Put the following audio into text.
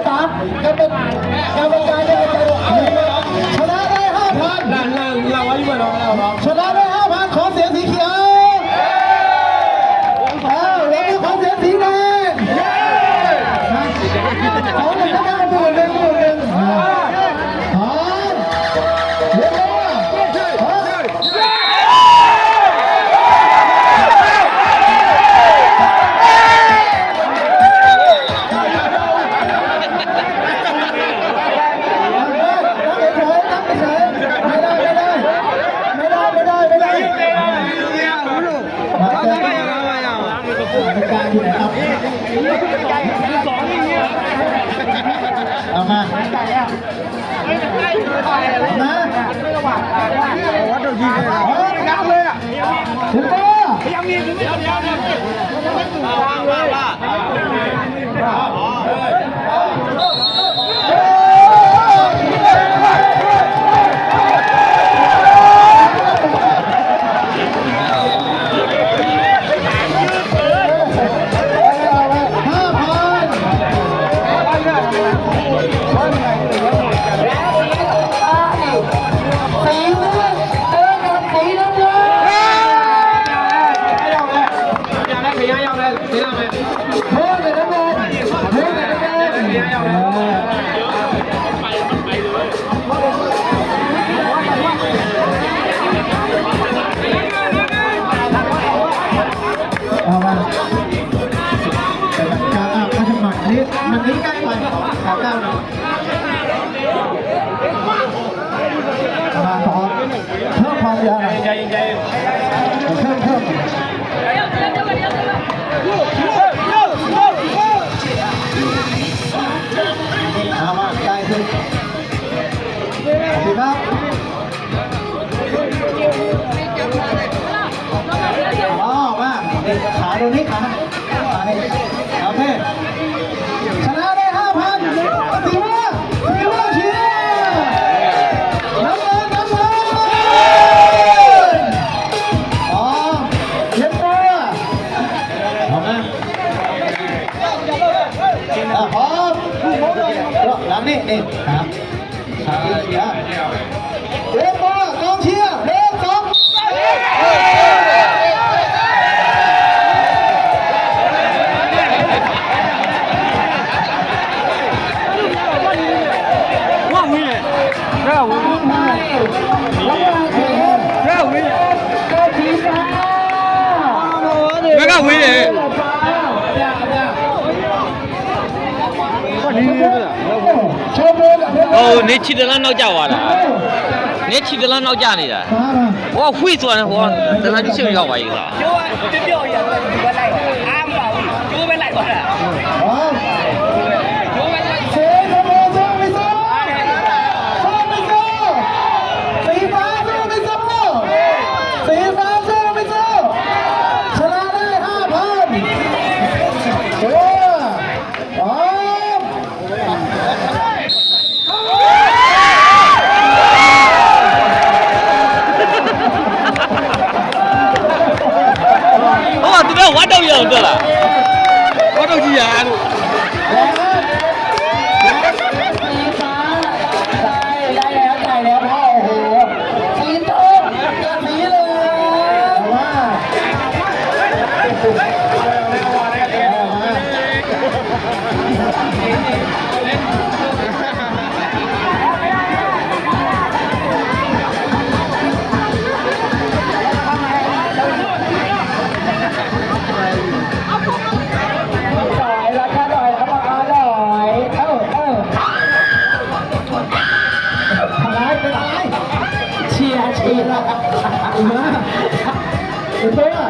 ตามกรรมการจะชนะได้5,000ชนะได้5,000ขอเสียงสีเขียวแล้วก็ขอเสียงสีแดงขอหนึ่งนะหมื่นหนึ่งเร็วเอามาวัดดูยิงเลยนักเลยอ่ะถึงตัวยังมีเดี๋ยวมันนี้ใกล้ไปขอก้าวหน่อยมาขอเพิ่มความยาวหน่อยเพิ่มเอามาใกล้ขึ้นดีครับอ๋อมาขาตรงนี้ขาโอเคชนะได้5,000สีม่วงเชียร์น้ำเงินอ๋อเย็นตัวเอาไหมพร้อมหลังนี่ครับเชียร์เย็นตัวกองเชียร์เร็วสอง没干回来。哦，你骑的那闹架哇的，你骑的那闹架的，我会做的，我在那就想要我一个。就表演了，就来了，俺们就来过了。我都要这了，我都急眼了。ได้แล้วพ่อโอ้โหสีทองสีเลยเชียร์มาเดี๋ยว